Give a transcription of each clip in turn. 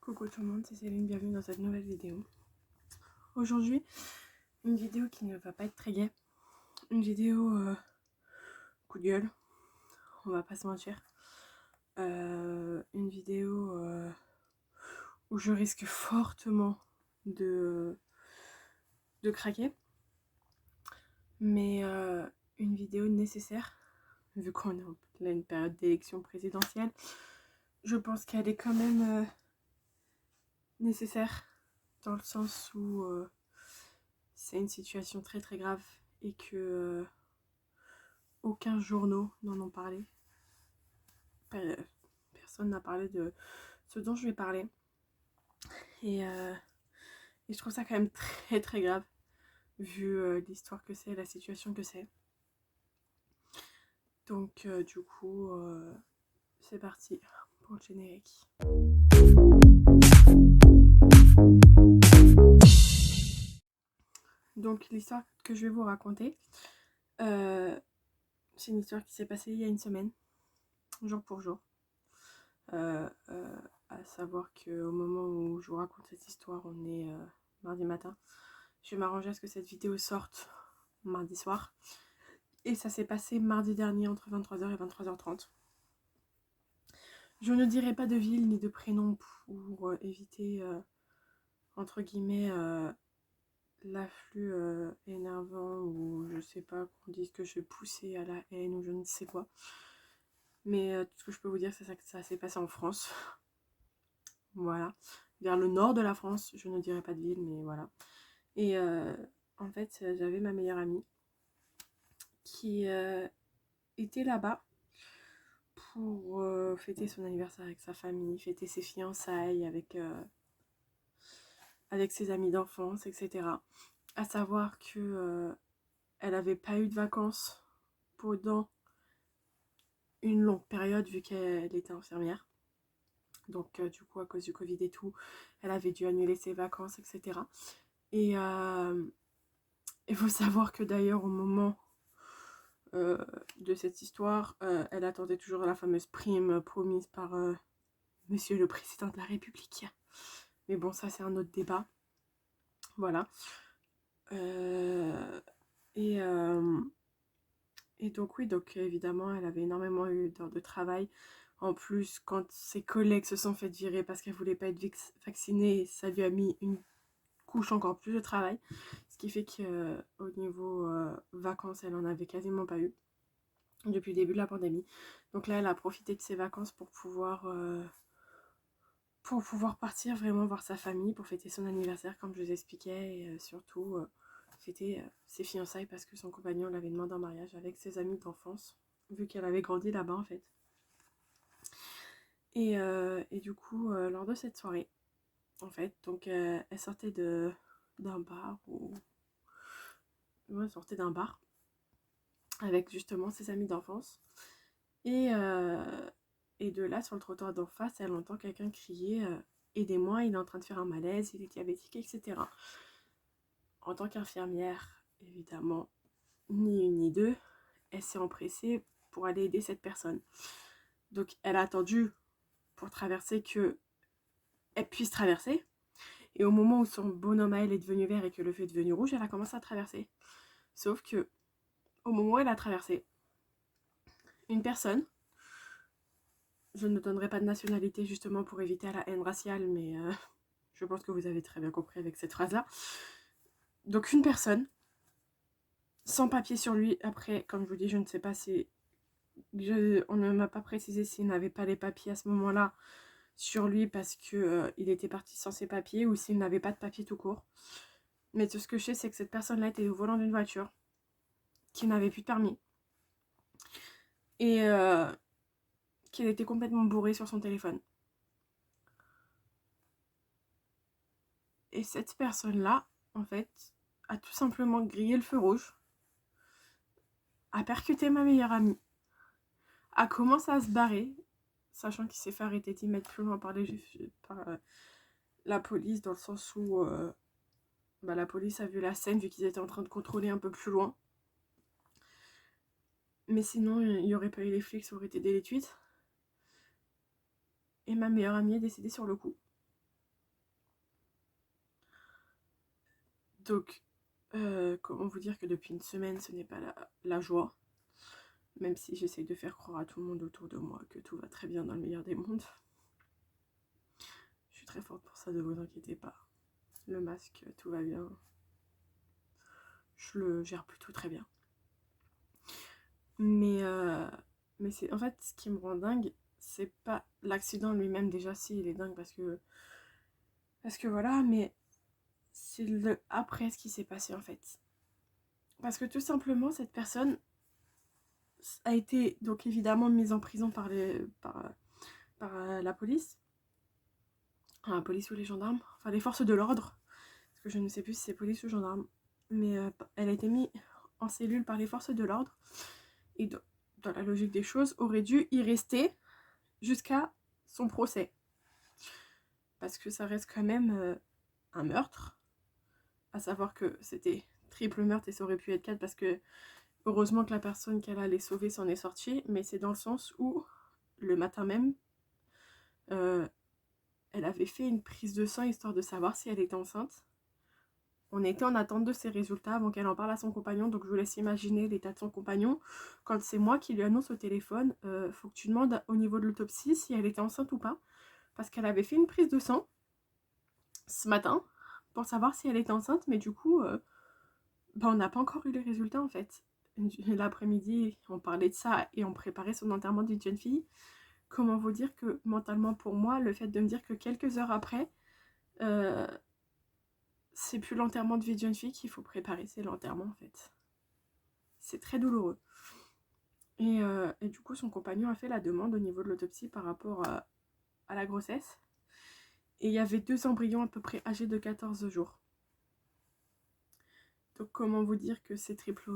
Coucou tout le monde, c'est Céline, bienvenue dans cette nouvelle vidéo. Aujourd'hui, une vidéo qui ne va pas être très gaie. Une vidéo coup de gueule, on va pas se mentir. Une vidéo où je risque fortement de craquer. Mais une vidéo nécessaire, vu qu'on est en pleine période d'élection présidentielle. Je pense qu'elle est quand même nécessaire, dans le sens où c'est une situation très très grave et que aucun journaux n'en ont parlé. Personne n'a parlé de ce dont je vais parler. Et je trouve ça quand même très très grave, vu l'histoire que c'est, la situation que c'est. Donc du coup, c'est parti pour le générique. Donc l'histoire que je vais vous raconter, c'est une histoire qui s'est passée il y a une semaine, jour pour jour. À savoir qu'au moment où je vous raconte cette histoire, on est mardi matin. Je vais m'arranger à ce que cette vidéo sorte mardi soir. Et ça s'est passé mardi dernier entre 23h et 23h30. Je ne dirai pas de ville ni de prénom pour éviter, entre guillemets, l'afflux énervant ou je sais pas, qu'on dise que je vais pousser à la haine ou je ne sais quoi. Mais tout ce que je peux vous dire, c'est que ça s'est passé en France. Voilà. Vers le nord de la France, je ne dirai pas de ville, mais voilà. Et en fait, j'avais ma meilleure amie qui était là-bas pour fêter son anniversaire avec sa famille, fêter ses fiançailles avec ses amis d'enfance, etc. À savoir que elle n'avait pas eu de vacances pendant une longue période vu qu'elle était infirmière. Donc du coup, à cause du Covid et tout, elle avait dû annuler ses vacances, etc. Et il faut savoir que d'ailleurs, au moment de cette histoire, elle attendait toujours la fameuse prime promise par Monsieur le Président de la République. Mais bon, ça c'est un autre débat. Voilà. Et donc oui, donc évidemment, elle avait énormément eu d'heures de travail. En plus, quand ses collègues se sont fait virer parce qu'elle voulait pas être vaccinée, ça lui a mis une couche encore plus de travail. Ce qui fait qu'au niveau vacances, elle en avait quasiment pas eu depuis le début de la pandémie. Donc là, elle a profité de ses vacances pour pouvoir partir vraiment voir sa famille, pour fêter son anniversaire comme je vous expliquais, et surtout fêter ses fiançailles parce que son compagnon l'avait demandé en mariage avec ses amis d'enfance, vu qu'elle avait grandi là-bas en fait. Et du coup, lors de cette soirée, en fait, donc elle sortait d'un bar, elle sortait d'un bar avec justement ses amis d'enfance. Et de là, sur le trottoir d'en face, elle entend quelqu'un crier aidez-moi, il est en train de faire un malaise, il est diabétique, etc. En tant qu'infirmière, évidemment, ni une ni deux, elle s'est empressée pour aller aider cette personne. Donc elle a attendu pour traverser que elle puisse traverser. Et au moment où son bonhomme à elle est devenu vert et que le feu est devenu rouge, elle a commencé à traverser. Sauf que au moment où elle a traversé, une personne, je ne donnerai pas de nationalité justement pour éviter la haine raciale, mais je pense que vous avez très bien compris avec cette phrase-là. Donc une personne, sans papier sur lui, après, comme je vous dis, je ne sais pas si... on ne m'a pas précisé s'il n'avait pas les papiers à ce moment-là sur lui parce qu'il était parti sans ses papiers ou s'il n'avait pas de papier tout court. Mais tout ce que je sais, c'est que cette personne-là était au volant d'une voiture qui n'avait plus de permis. Et qu'elle était complètement bourrée sur son téléphone. Et cette personne-là, en fait, a tout simplement grillé le feu rouge, a percuté ma meilleure amie, a commencé à se barrer, sachant qu'il s'est fait arrêter 10 mètres plus loin par la police, dans le sens où la police a vu la scène, vu qu'ils étaient en train de contrôler un peu plus loin. Mais sinon, il n'y aurait pas eu les flics, ça aurait été délétuite. Et ma meilleure amie est décédée sur le coup. Donc, comment vous dire que depuis une semaine, ce n'est pas la joie. Même si j'essaye de faire croire à tout le monde autour de moi que tout va très bien dans le meilleur des mondes. Je suis très forte pour ça, ne vous inquiétez pas. Le masque, tout va bien. Je le gère plutôt très bien. Mais c'est en fait ce qui me rend dingue, c'est pas l'accident lui-même, déjà si il est dingue parce que voilà, mais c'est le après ce qui s'est passé en fait. Parce que tout simplement cette personne a été donc évidemment mise en prison par la police. Enfin, la police ou les gendarmes, enfin les forces de l'ordre, parce que je ne sais plus si c'est police ou gendarme, mais elle a été mise en cellule par les forces de l'ordre, et dans la logique des choses, aurait dû y rester jusqu'à son procès. Parce que ça reste quand même un meurtre, à savoir que c'était triple meurtre et ça aurait pu être 4 parce que heureusement que la personne qu'elle allait sauver s'en est sortie, mais c'est dans le sens où le matin même, elle avait fait une prise de sang histoire de savoir si elle était enceinte. On était en attente de ses résultats avant qu'elle en parle à son compagnon, donc je vous laisse imaginer l'état de son compagnon. Quand c'est moi qui lui annonce au téléphone, faut que tu demandes au niveau de l'autopsie si elle était enceinte ou pas, parce qu'elle avait fait une prise de sang ce matin pour savoir si elle était enceinte, mais du coup, on n'a pas encore eu les résultats en fait. L'après-midi, on parlait de ça et on préparait son enterrement d'une jeune fille. Comment vous dire que mentalement pour moi, le fait de me dire que quelques heures après, c'est plus l'enterrement de vie de jeune fille qu'il faut préparer, c'est l'enterrement en fait. C'est très douloureux. Et du coup, son compagnon a fait la demande au niveau de l'autopsie par rapport à la grossesse. Et il y avait 2 embryons à peu près âgés de 14 jours. Donc comment vous dire que c'est triple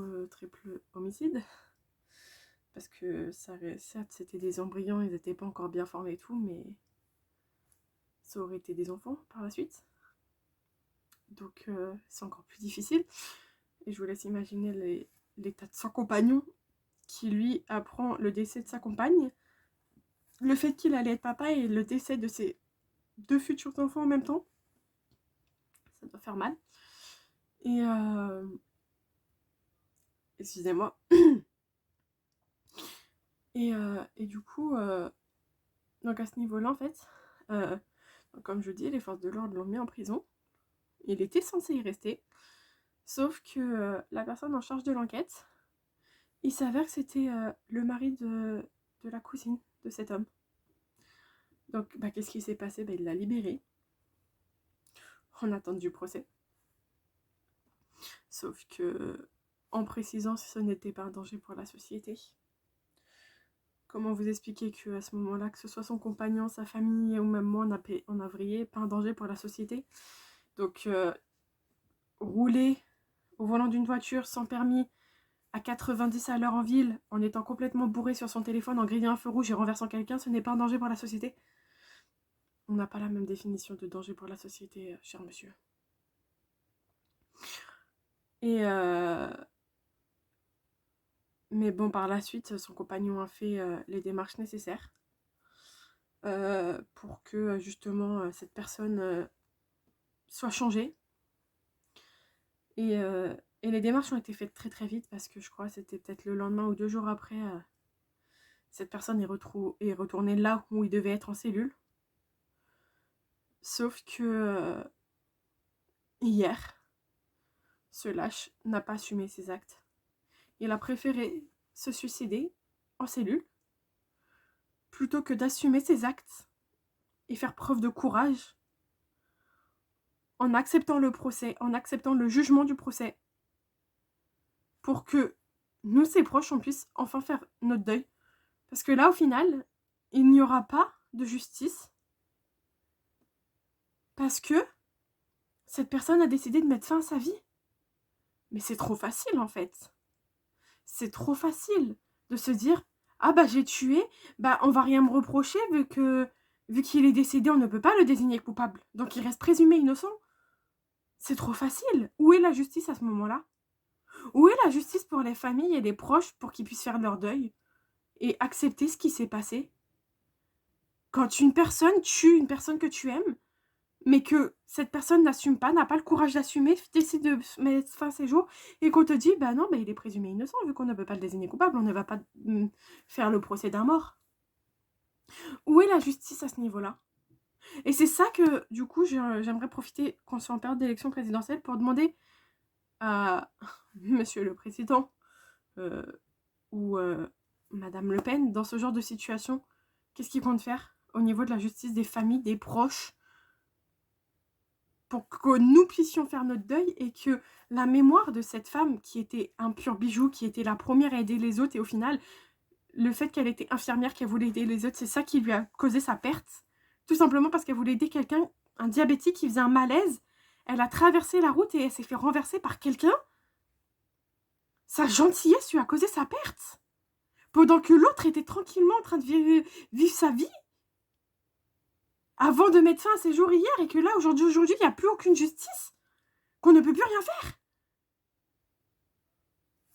homicide? Parce que certes c'était des embryons, ils n'étaient pas encore bien formés et tout, mais ça aurait été des enfants par la suite. Donc c'est encore plus difficile. Et je vous laisse imaginer l'état de son compagnon qui lui apprend le décès de sa compagne, le fait qu'il allait être papa et le décès de ses 2 futurs enfants en même temps. Ça doit faire mal. Et excusez-moi. Et du coup, donc à ce niveau-là, en fait, comme je dis, les forces de l'ordre l'ont mis en prison. Il était censé y rester. Sauf que la personne en charge de l'enquête, il s'avère que c'était le mari de la cousine de cet homme. Donc, qu'est-ce qui s'est passé? Il l'a libéré en attente du procès. Sauf que, en précisant si ce n'était pas un danger pour la société. Comment vous expliquer qu'à ce moment-là, que ce soit son compagnon, sa famille ou même moi, on n'a vrillé, pas un danger pour la société. Donc, rouler au volant d'une voiture sans permis à 90 à l'heure en ville, en étant complètement bourré sur son téléphone, en grillant un feu rouge et renversant quelqu'un, ce n'est pas un danger pour la société. On n'a pas la même définition de danger pour la société, cher monsieur. Et mais bon, par la suite, son compagnon a fait les démarches nécessaires pour que justement cette personne soit changée. Et les démarches ont été faites très très vite parce que je crois que c'était peut-être le lendemain ou 2 jours après, cette personne est retournée là où il devait être en cellule. Sauf que hier, ce lâche n'a pas assumé ses actes. Il a préféré se suicider en cellule plutôt que d'assumer ses actes et faire preuve de courage en acceptant le procès, en acceptant le jugement du procès, pour que nous, ses proches, on puisse enfin faire notre deuil. Parce que là, au final, il n'y aura pas de justice parce que cette personne a décidé de mettre fin à sa vie. Mais c'est trop facile, en fait. C'est trop facile de se dire « Ah j'ai tué, on va rien me reprocher vu qu'il est décédé, on ne peut pas le désigner coupable. Donc il reste présumé innocent. » C'est trop facile. Où est la justice à ce moment-là? Où est la justice pour les familles et les proches pour qu'ils puissent faire leur deuil et accepter ce qui s'est passé? Quand une personne tue une personne que tu aimes, mais que cette personne n'assume pas, n'a pas le courage d'assumer, décide de mettre fin à ses jours, et qu'on te dit, bah non, bah il est présumé innocent, vu qu'on ne peut pas le désigner coupable, on ne va pas faire le procès d'un mort. Où est la justice à ce niveau-là? Et c'est ça que, du coup, j'aimerais profiter qu'on soit en période d'élection présidentielle pour demander à Monsieur le Président ou Madame Le Pen, dans ce genre de situation, qu'est-ce qu'ils comptent faire au niveau de la justice des familles, des proches, pour que nous puissions faire notre deuil et que la mémoire de cette femme qui était un pur bijou, qui était la première à aider les autres, et au final, le fait qu'elle était infirmière, qu'elle voulait aider les autres, c'est ça qui lui a causé sa perte. Tout simplement parce qu'elle voulait aider quelqu'un, un diabétique qui faisait un malaise. Elle a traversé la route et elle s'est fait renverser par quelqu'un. Sa gentillesse lui a causé sa perte. Pendant que l'autre était tranquillement en train de vivre sa vie. Avant de mettre fin à ses jours hier, et que là, aujourd'hui, il n'y a plus aucune justice. Qu'on ne peut plus rien faire.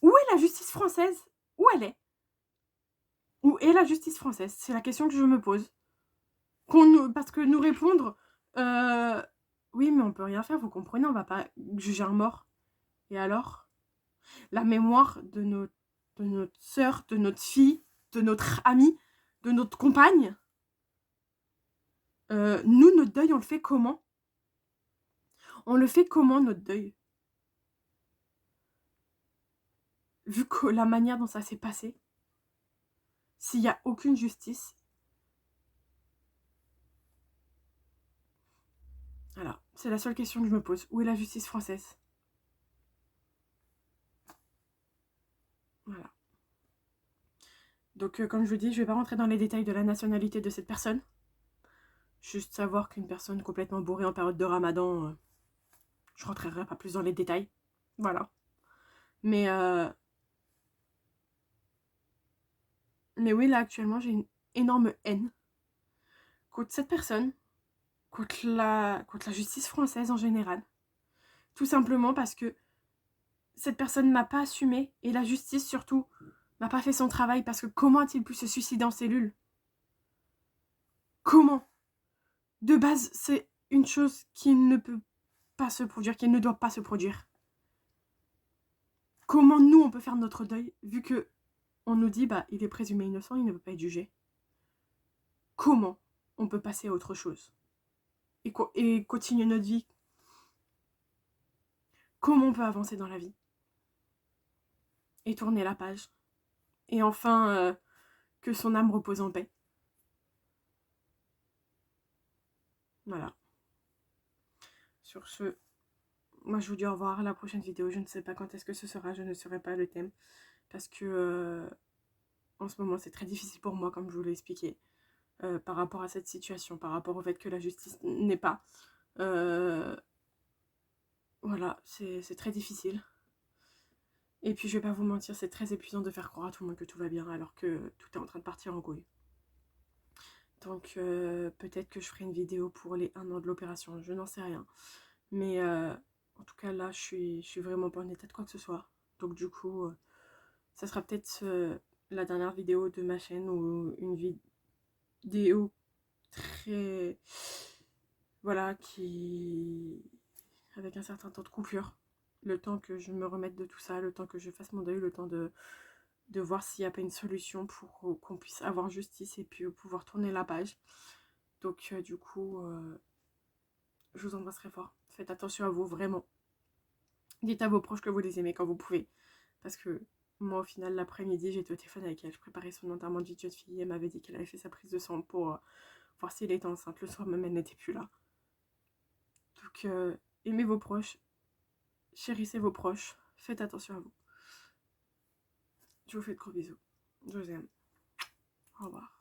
Où est la justice française? Où elle est? Où est la justice française? C'est la question que je me pose. Parce que nous répondre, oui, mais on peut rien faire, vous comprenez, on va pas juger un mort. Et alors? La mémoire de notre sœur, de notre fille, de notre amie, de notre compagne, nous, notre deuil, on le fait comment? On le fait comment, notre deuil? Vu que la manière dont ça s'est passé, s'il n'y a aucune justice, voilà, c'est la seule question que je me pose. Où est la justice française? Voilà. Donc, comme je vous dis, je ne vais pas rentrer dans les détails de la nationalité de cette personne. Juste savoir qu'une personne complètement bourrée en période de Ramadan, je rentrerai pas plus dans les détails. Voilà. Mais oui, là, actuellement, j'ai une énorme haine contre cette personne, contre la justice française en général. Tout simplement parce que cette personne n'a pas assumé, et la justice, surtout, n'a pas fait son travail, parce que comment a-t-il pu se suicider en cellule? Comment? De base, c'est une chose qui ne peut pas se produire, qui ne doit pas se produire. Comment nous, on peut faire notre deuil, vu que on nous dit, bah, il est présumé innocent, il ne peut pas être jugé. Comment on peut passer à autre chose et continuer notre vie? Comment on peut avancer dans la vie et tourner la page? Et enfin, que son âme repose en paix. Voilà. Sur ce, moi je vous dis au revoir à la prochaine vidéo. Je ne sais pas quand est-ce que ce sera, je ne saurai pas le thème. Parce que en ce moment c'est très difficile pour moi, comme je vous l'ai expliqué. Par rapport à cette situation, par rapport au fait que la justice n'est pas. Voilà, c'est très difficile. Et puis je vais pas vous mentir, c'est très épuisant de faire croire à tout le monde que tout va bien alors que tout est en train de partir en couille. Donc peut-être que je ferai une vidéo pour les 1 an de l'opération, je n'en sais rien. Mais en tout cas là, je suis vraiment pas en état de quoi que ce soit. Donc du coup, ça sera peut-être la dernière vidéo de ma chaîne, ou une vidéo très... Voilà, avec un certain temps de coupure. Le temps que je me remette de tout ça, le temps que je fasse mon deuil, le temps de voir s'il n'y a pas une solution pour qu'on puisse avoir justice et puis pouvoir tourner la page. Donc du coup, je vous embrasserai fort. Faites attention à vous, vraiment. Dites à vos proches que vous les aimez quand vous pouvez. Parce que moi, au final, l'après-midi, j'étais au téléphone avec elle. Je préparais son enterrement de vie de jeune fille. Elle m'avait dit qu'elle avait fait sa prise de sang pour voir si elle était enceinte. Le soir même, elle n'était plus là. Donc, aimez vos proches. Chérissez vos proches. Faites attention à vous. Je vous fais de gros bisous. Je vous aime. Au revoir.